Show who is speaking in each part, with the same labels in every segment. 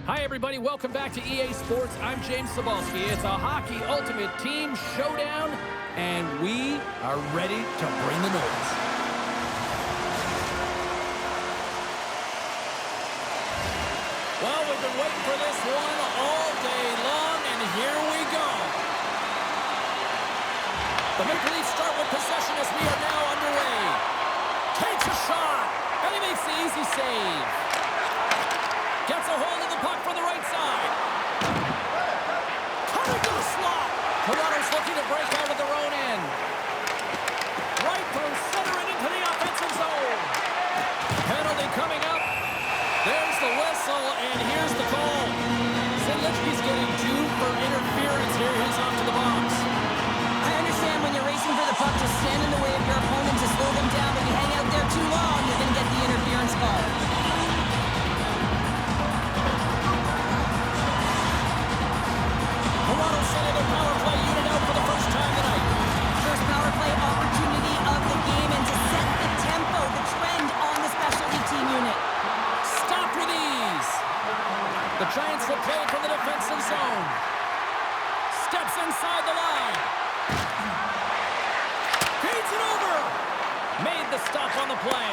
Speaker 1: Hi, everybody. Welcome back to EA Sports. I'm James Cebulski. It's a hockey ultimate team showdown, and we are ready to bring the noise. Well, we've been waiting for this one all day long, and here we go. The Maple Leafs start with possession as we are now underway. Takes a shot, and he makes the easy save. Gets a hold of the puck from the right side. Coming to the slot. Toronto's looking to break out of their own end. Right through center and into the offensive zone. Penalty coming up. There's the whistle, and here's the call. Zidlichky's getting due for interference here. He's off to the box.
Speaker 2: I understand when you're racing for the puck to stand in the way of your opponent to slow them down, but you hang out there too long, you're going to get the interference call.
Speaker 1: Toronto sending their power play unit out for the first time tonight.
Speaker 2: First power play opportunity of the game, and to set the tempo, the trend on the specialty team unit.
Speaker 1: Stopped with ease. The Giants will play from the defensive zone. Steps inside the line. Feeds it over. Made the stop on the play.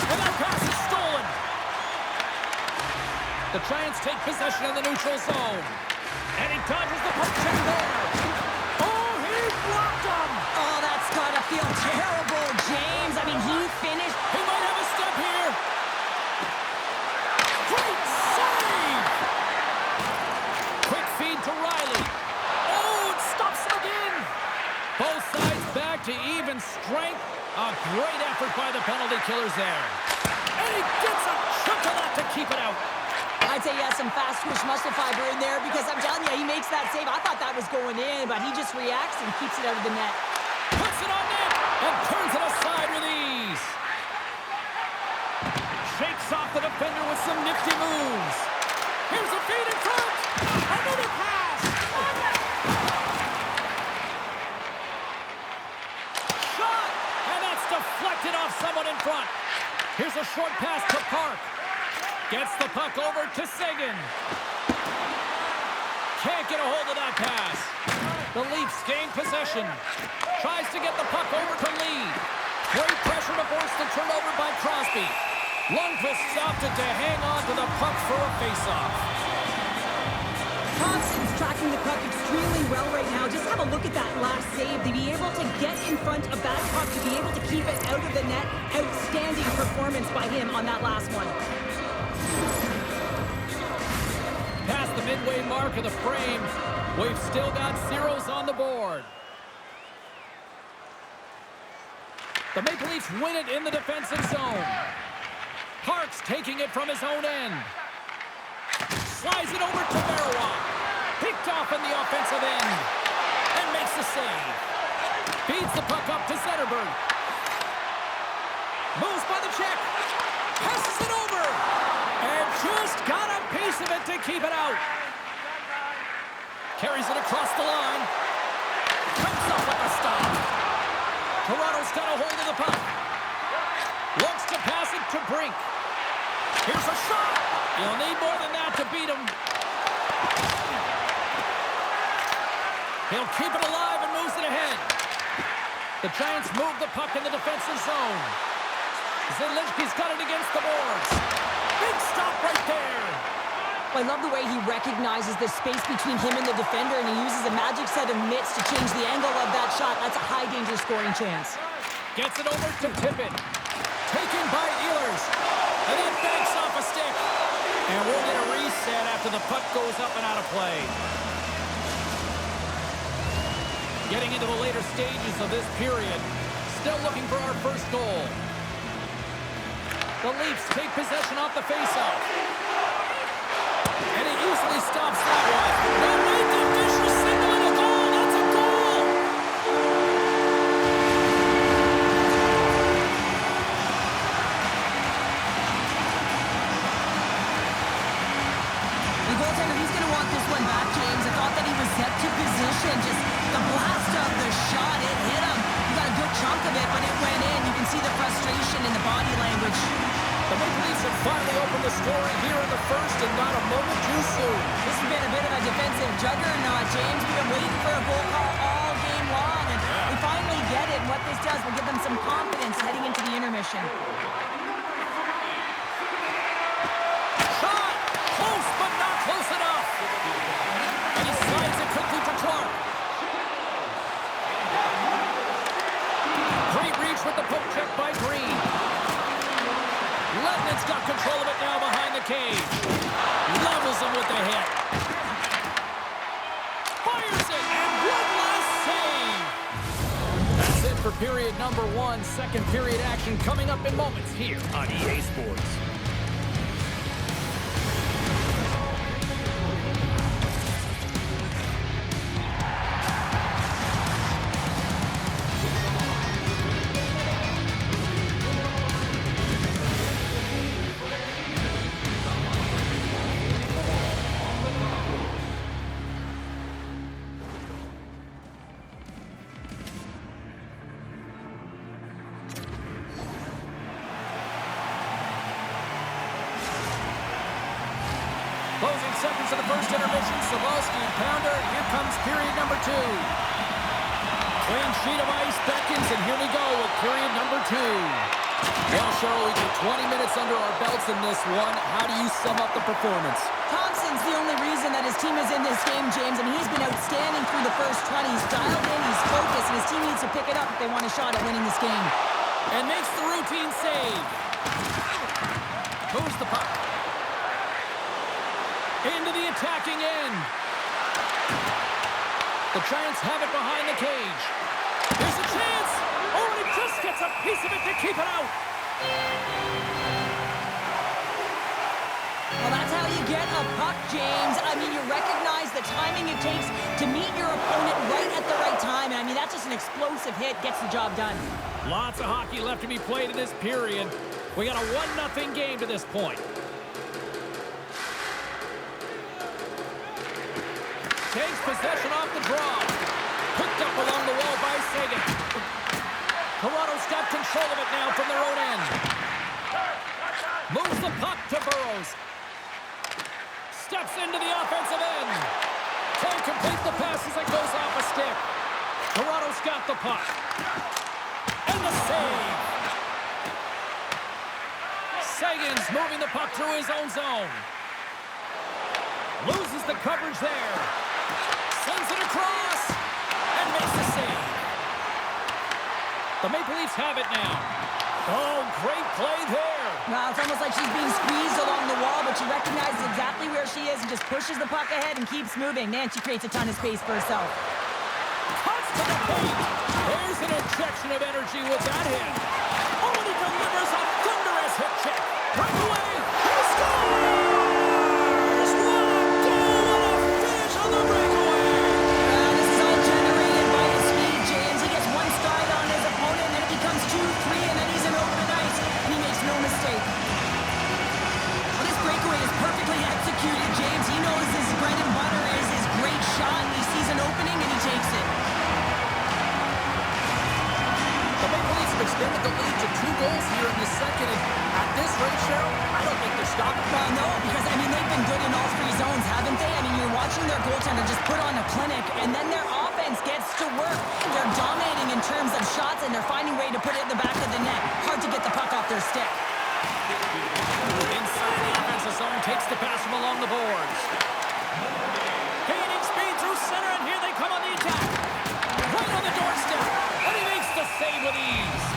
Speaker 1: And that pass is stolen. The Giants take possession of the neutral zone. And he dodges the puck check there. Oh, he blocked him.
Speaker 2: Oh, that's got to feel terrible, James. I mean, he finished.
Speaker 1: He might have a step here. Great save. Quick feed to Riley. Oh, it stops him again. Both sides back to even strength. A great effort by the penalty killers there. And he gets a chunk of that to keep it out.
Speaker 2: I'd say he has some fast twitch muscle fiber in there because I'm telling you, he makes that save. I thought that was going in, but he just reacts and keeps it out of the net.
Speaker 1: Puts it on net and turns it aside with ease. Shakes off the defender with some nifty moves. Here's a feed in front. Another pass. Shot. And that's deflected off someone in front. Here's a short pass to Park. Gets the puck over to Seguin. Can't get a hold of that pass. The Leafs gain possession. Tries to get the puck over to Lee. Great pressure to force the turnover by Crosby. Lundqvist opted to hang on to the puck for a faceoff.
Speaker 2: Thompson's tracking the puck extremely well right now. Just have a look at that last save. To be able to get in front of that puck, to be able to keep it out of the net. Outstanding performance by him on that last one.
Speaker 1: Past the midway mark of the frame, we've still got zeros on the board. The Maple Leafs win it in the defensive zone. Parks taking it from his own end. Slides it over to Marois. Picked off in the offensive end. And makes the save. Feeds the puck up to Zetterberg. Moves by the check. Passes it over. And just got a piece of it to keep it out. Carries it across the line. Comes up with a stop. Toronto's got a hold of the puck. Looks to pass it to Brink. Here's a shot. You'll need more than that to beat him. He'll keep it alive and moves it ahead. The Giants move the puck in the defensive zone. Zidlichky's got it against the boards. Big stop right there.
Speaker 2: I love the way he recognizes the space between him and the defender, and he uses a magic set of mitts to change the angle of that shot. That's a high-danger scoring chance.
Speaker 1: Gets it over to Tippett. Taken by Ehlers. And then banks off a stick. And we'll get a reset after the puck goes up and out of play. Getting into the later stages of this period. Still looking for our first goal. The Leafs take possession off the faceoff. And he easily stops that one. No, wait, the official signaling a goal. That's a goal.
Speaker 2: The goaltender, he's going to want this one back, James. I thought that he was set to position. Just the blast of the shot, it hit him. He got a good chunk of it, but it went in. You can see the frustration in the body language.
Speaker 1: The Maple Leafs have finally opened the scoring here in the first and not a moment too soon.
Speaker 2: This has been a bit of a defensive juggernaut, James. We've been waiting for a goal call all game long, and we finally get it. And what this does will give them some confidence heading into the intermission.
Speaker 1: Shot! Close, but not close enough. And he slides it quickly to Clark. Great reach with the poke check by Green. Leibniz's got control of it now behind the cage. Levels him with the hit. Fires it, and one last save. That's it for period number one. Second period action coming up in moments here on EA Sports. Closing seconds of the first intermission. Savalski, pounder. Here comes period number two. Clean sheet of ice beckons, and here we go with period number two. Well, Cheryl, we get 20 minutes under our belts in this one. How do you sum up the performance?
Speaker 2: Thompson's the only reason that his team is in this game, James. I mean, he's been outstanding through the first 20. He's dialed in, he's focused, and his team needs to pick it up if they want a shot at winning this game.
Speaker 1: And makes the routine save. Moves the puck. Into the attacking end. The Giants have it behind the cage. There's a chance. Oh, and he just gets a piece of it to keep it out.
Speaker 2: Well, that's how you get a puck, James. I mean, you recognize the timing it takes to meet your opponent right at the right time. And I mean, that's just an explosive hit. Gets the job done.
Speaker 1: Lots of hockey left to be played in this period. We got a 1-0 game to this point. Takes possession off the draw. Picked up along the wall by Seguin. Toronto's got control of it now from their own end. Moves the puck to Burrows. Steps into the offensive end. Can't complete the pass as it goes off a stick. Toronto's got the puck. And the save. Seguin's moving the puck through his own zone. Loses the coverage there. Sends it across. And makes the save. The Maple Leafs have it now. Oh, great play there.
Speaker 2: Wow, it's almost like she's being squeezed along the wall, but she recognizes exactly where she is and just pushes the puck ahead and keeps moving. Man, she creates a ton of space for herself.
Speaker 1: Cuts to the paint. There's an injection of energy with that hit. Oh, and he delivers a thunderous hit check. Breakaway. He scores! What a goal! What a finish on the breakaway!
Speaker 2: This is all generated by his speed, James. He gets one stride on his opponent, and then it becomes 2-3, and then he's in open ice. And he makes no mistake. Well, this breakaway is perfectly executed, James. He knows his bread and butter is his great shot, and he sees an opening, and he takes it.
Speaker 1: The Maple Leafs have extended the lead to 2 goals here in the second. And at this rate, Cheryl, I don't think they're stopping.
Speaker 2: Well, no, because, I mean, they've been good in all 3 zones, haven't they? I mean, you're watching their goaltender just put on a clinic, and then their offense gets to work. They're dominating in terms of shots, and they're finding a way to put it in the back of the net. Hard to get the puck off their stick.
Speaker 1: Inside the offensive zone, takes the pass from along the boards. Gaining speed through center, and here they come on the attack. Right on the doorstep, and he makes the save with ease.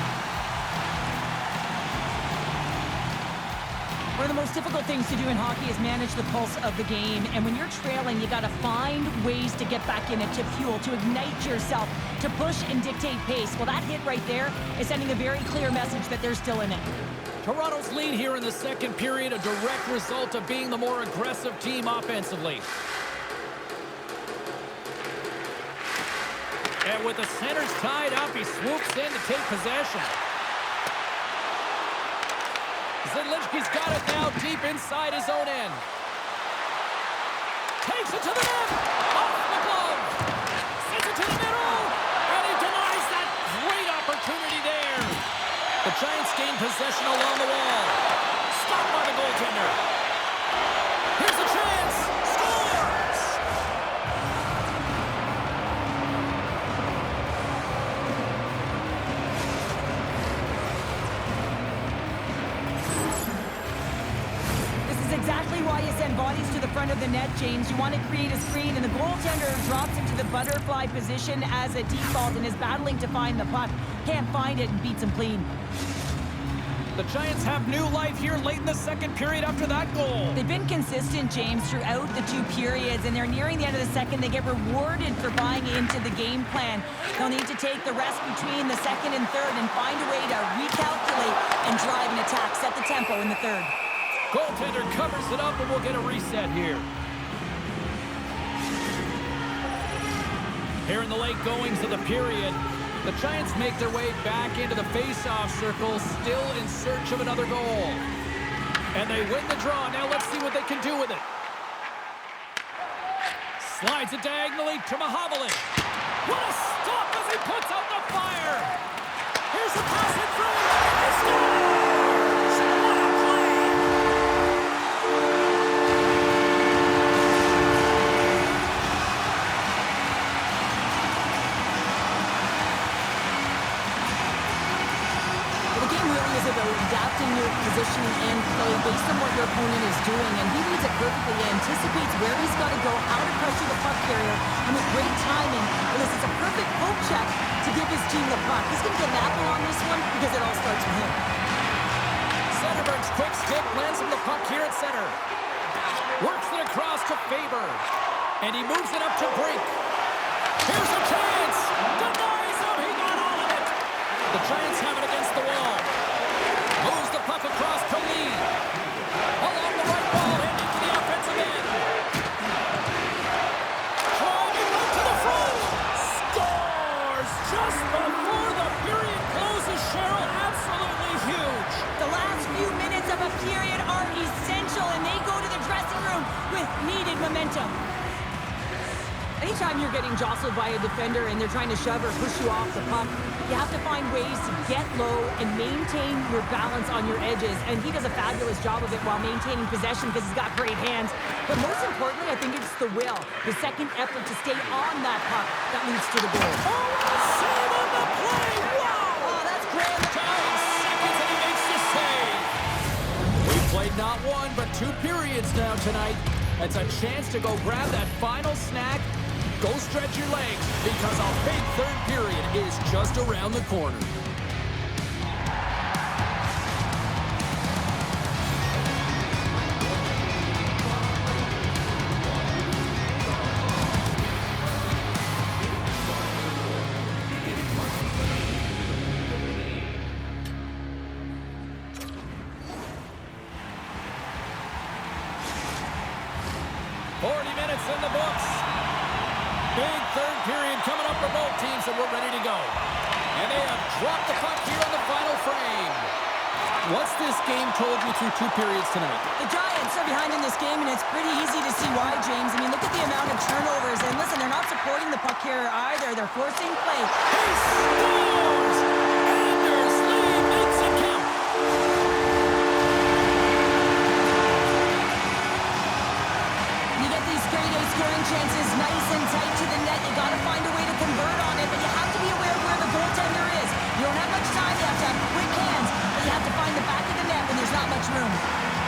Speaker 2: One of the most difficult things to do in hockey is manage the pulse of the game. And when you're trailing, you got to find ways to get back in it, to fuel, to ignite yourself, to push and dictate pace. Well, that hit right there is sending a very clear message that they're still in it.
Speaker 1: Toronto's lead here in the second period, a direct result of being the more aggressive team offensively. And with the centers tied up, he swoops in to take possession. Zidlichky's got it now deep inside his own end. Takes it to the net. Off the glove. Sends it to the middle. And he denies that great opportunity there. The Giants gain possession along the wall. Blocked by the goaltender. Here's a chance. Scores!
Speaker 2: This is exactly why you send bodies to the front of the net, James. You want to create a screen, and the goaltender drops into the butterfly position as a default and is battling to find the puck. Can't find it and beats him clean.
Speaker 1: The Giants have new life here late in the second period after that goal.
Speaker 2: They've been consistent, James, throughout the two periods, and they're nearing the end of the second. They get rewarded for buying into the game plan. They'll need to take the rest between the second and third and find a way to recalculate and drive an attack, set the tempo in the third.
Speaker 1: Goaltender covers it up, and we'll get a reset here. Here in the late goings of the period, the Giants make their way back into the face-off circle, still in search of another goal. And they win the draw. Now let's see what they can do with it. Slides it diagonally to Mahovlich. What a stop as he puts out the fire! Here's the pass in front. He scores! What a play!
Speaker 2: The game really is about adapting your positioning and play based on what your opponent is doing, and he reads it perfectly, anticipates where he's got to go, how to pressure the puck carrier, and with great timing, this is a perfect poke check to give his team the puck. He's going to get an apple on this one because it all starts with him.
Speaker 1: Centerberg's quick stick lands him the puck here at center. Works it across to Faber, and he moves it up to Brink. Here's a chance! Denies him! He got all of it! The Giants have it against the wall. Moves the puck across to Lee. Along the right wall, heading to the offensive end. Driving right to the front. Scores just before the period closes, Cheryl. Absolutely huge.
Speaker 2: The last few minutes of a period are essential, and they go to the dressing room with needed momentum. Anytime you're getting jostled by a defender and they're trying to shove or push you off the puck, you have to find ways to get low and maintain your balance on your edges. And he does a fabulous job of it while maintaining possession because he's got great hands. But most importantly, I think it's the will, the second effort to stay on that puck that leads to the goal.
Speaker 1: Oh, save on the play! Wow!
Speaker 2: Oh, that's grand.
Speaker 1: 9 seconds and he makes the save. We've played not one, but 2 periods now tonight. It's a chance to go grab that final snack. Go stretch your legs because a big third period is just around the corner. In the books. Big third period coming up for both teams, and we're ready to go. And they have dropped the puck here on the final frame. What's this game told you through 2 periods tonight?
Speaker 2: The Giants are behind in this game, and it's pretty easy to see why, James. I mean, look at the amount of turnovers. And listen, they're not supporting the puck carrier either. They're forcing play.
Speaker 1: He scores! Anders Lee makes it count.
Speaker 2: You get these grade A scoring chances nice and tight to the net. You got to find a way to convert on it, but you have to be aware of where the goaltender is. You don't have much time. You have to have quick hands, but you have to find the back of the net when there's not much room.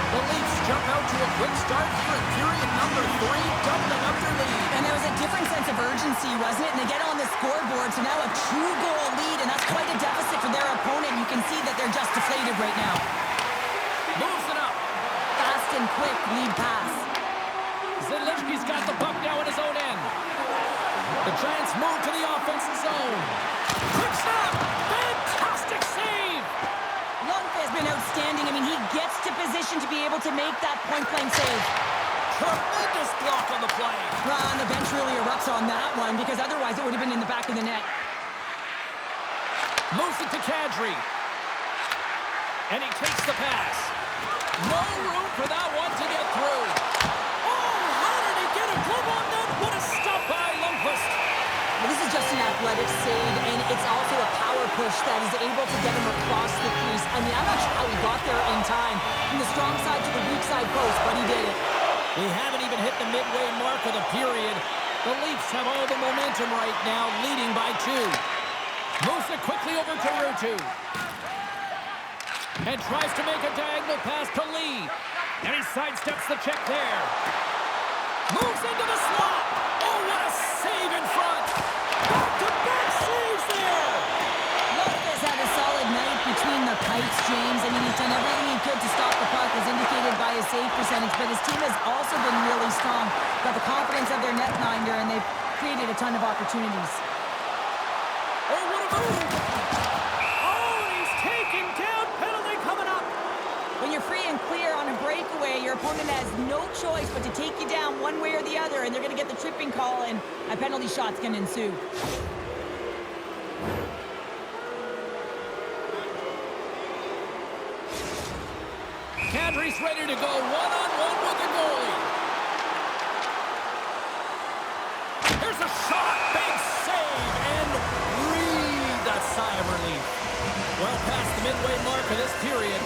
Speaker 1: The Leafs jump out to a quick start here in period number 3, doubling up their lead.
Speaker 2: And there was a different sense of urgency, wasn't it? And they get on the scoreboard, so now a 2-goal lead, and that's quite a deficit for their opponent. You can see that they're just deflated right now.
Speaker 1: Moves it up.
Speaker 2: Fast and quick lead pass.
Speaker 1: Zidlichky's got the puck now in his own end. The Giants move to the offensive zone. Quick snap! Fantastic save!
Speaker 2: Lundqvist has been outstanding. I mean, he gets to position to be able to make that point-blank save.
Speaker 1: Tremendous block on the play.
Speaker 2: Well, and the bench really erupts on that one because otherwise it would have been in the back of the net.
Speaker 1: Moves it to Kadri. And he takes the pass. No room for that one to get through. Get a glove on that. What a stop by Lundqvist.
Speaker 2: Well, this is just an athletic save, and it's also a power push that is able to get him across the crease. I mean, I'm not sure how he got there in time. From the strong side to the weak side post, but he did it.
Speaker 1: We haven't even hit the midway mark of the period. The Leafs have all the momentum right now, leading by 2. Moves it quickly over to Ruutu. And tries to make a diagonal pass to Lee. And he sidesteps the check there. Moves into the slot. Oh, what a save in front. Back-to-back saves there.
Speaker 2: Lopez had a solid night between the pipes, James. I mean, he's done everything he could to stop the puck, as indicated by his save percentage. But his team has also been really strong. Got the confidence of their netminder, and they've created a ton of opportunities.
Speaker 1: Oh, what a move. Oh, and he's taken down. Penalty coming up.
Speaker 2: When you're free and clear on a breakaway, your opponent has no choice but to take you down one way or the other, and they're going to get the tripping call, and a penalty shot's going to ensue.
Speaker 1: Kadri's ready to go one-on-one with the goalie. Here's a shot. Big save, and breathe a sigh of relief. Well past the midway mark of this period,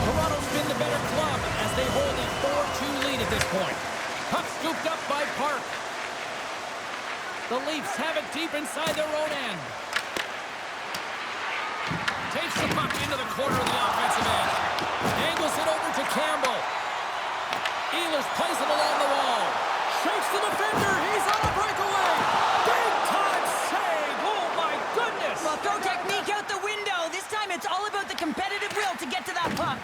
Speaker 1: Toronto's been the better club as they hold a 4-2 lead at this point. Puck scooped up by Park. The Leafs have it deep inside their own end. Takes the puck into the corner of the offensive end. Angles it over to Campbell. Ehlers plays it along the wall. Shakes the defender. He's on a breakaway. Big time save. Oh, my goodness.
Speaker 2: Well, throw technique out the window. This time it's all about the competitive will to get to that puck.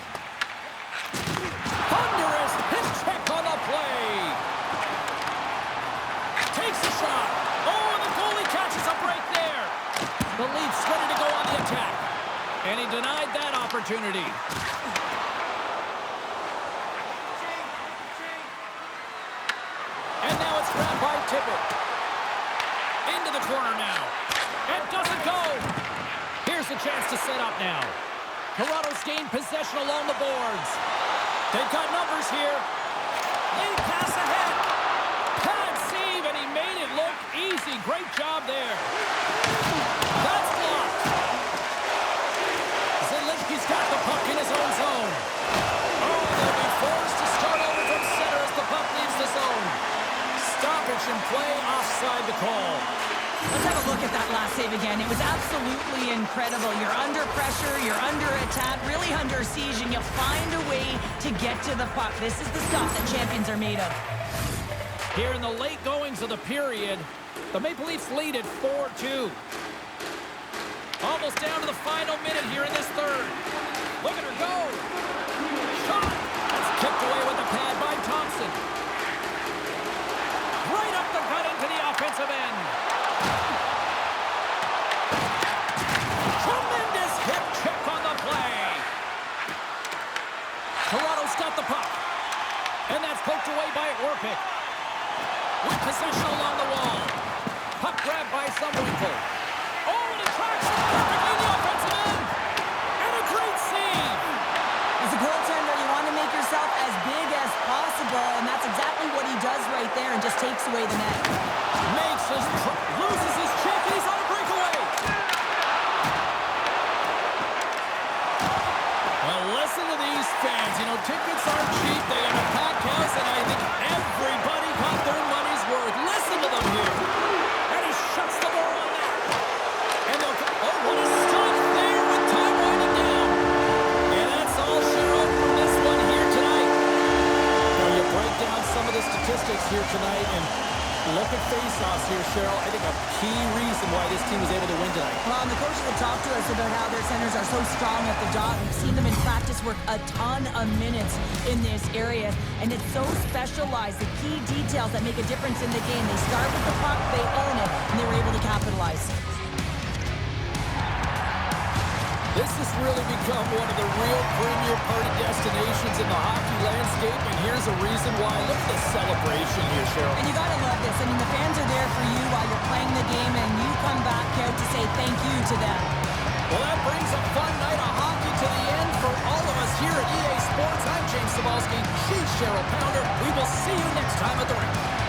Speaker 1: Thunderous hit check on the play. Takes the shot. Oh, and the goalie catches a break there. The Leafs ready to go on the attack. And he denied that opportunity. And now it's grabbed by Tippett. Into the corner now. And doesn't go. Here's a chance to set up now. Toronto's gained possession along the boards. They've got numbers here. Lead pass ahead. Pad save, and he made it look easy. Great job there. That's blocked. He's got the puck in his own zone. Oh, they'll be forced to start over from center as the puck leaves the zone. Stoppage in play, offside the call.
Speaker 2: Let's have a look at that last save again. It was absolutely incredible. You're under pressure, you're under attack, really under siege, and you find a way to get to the puck. This is the stuff that champions are made of.
Speaker 1: Here in the late goings of the period, the Maple Leafs lead at 4-2. Almost down to the final minute here in this third. Look at her go. Shot. That's kicked away with the pad by Thompson. Right up the gut into the offensive end. Tremendous hip check on the play. Toronto's got the puck. And that's poked away by Orpik. With possession along the wall. Puck grabbed by Sumwinkle. Oh, and he tracks it perfectly in the offensive end. And a great save.
Speaker 2: As a goaltender, you want to make yourself as big as possible, and that's exactly what he does right there and just takes away the net.
Speaker 1: Loses his check, and he's on a breakaway. Well, listen to these fans. You know, tickets aren't cheap. They got a packed house, and I think everybody got their money's worth. Listen to them here. And he shuts the door on that. And they'll go, oh, what a stop there with time winding down. And that's all Cheryl from this one here tonight. Now you break down some of the statistics here tonight, and look at face-offs here, Cheryl. I think a key reason why this team was able to win tonight.
Speaker 2: Well, and the coaches have talked to us about how their centers are so strong at the dot. We've seen them in practice work a ton of minutes in this area, and it's so specialized, the key details that make a difference in the game. They start with the puck, they own it, and they were able to capitalize.
Speaker 1: This has really become one of the real premier party destinations in the hockey landscape, and here's a reason why. Look at the celebration here, Cheryl.
Speaker 2: And you gotta love this. I mean, the fans are there for you while you're playing the game, and you come back out to say thank you to them.
Speaker 1: Well, that brings a fun night of hockey to the end for all of us here at EA Sports. I'm James Cybulski. She's Cheryl Pounder. We will see you next time at the rink.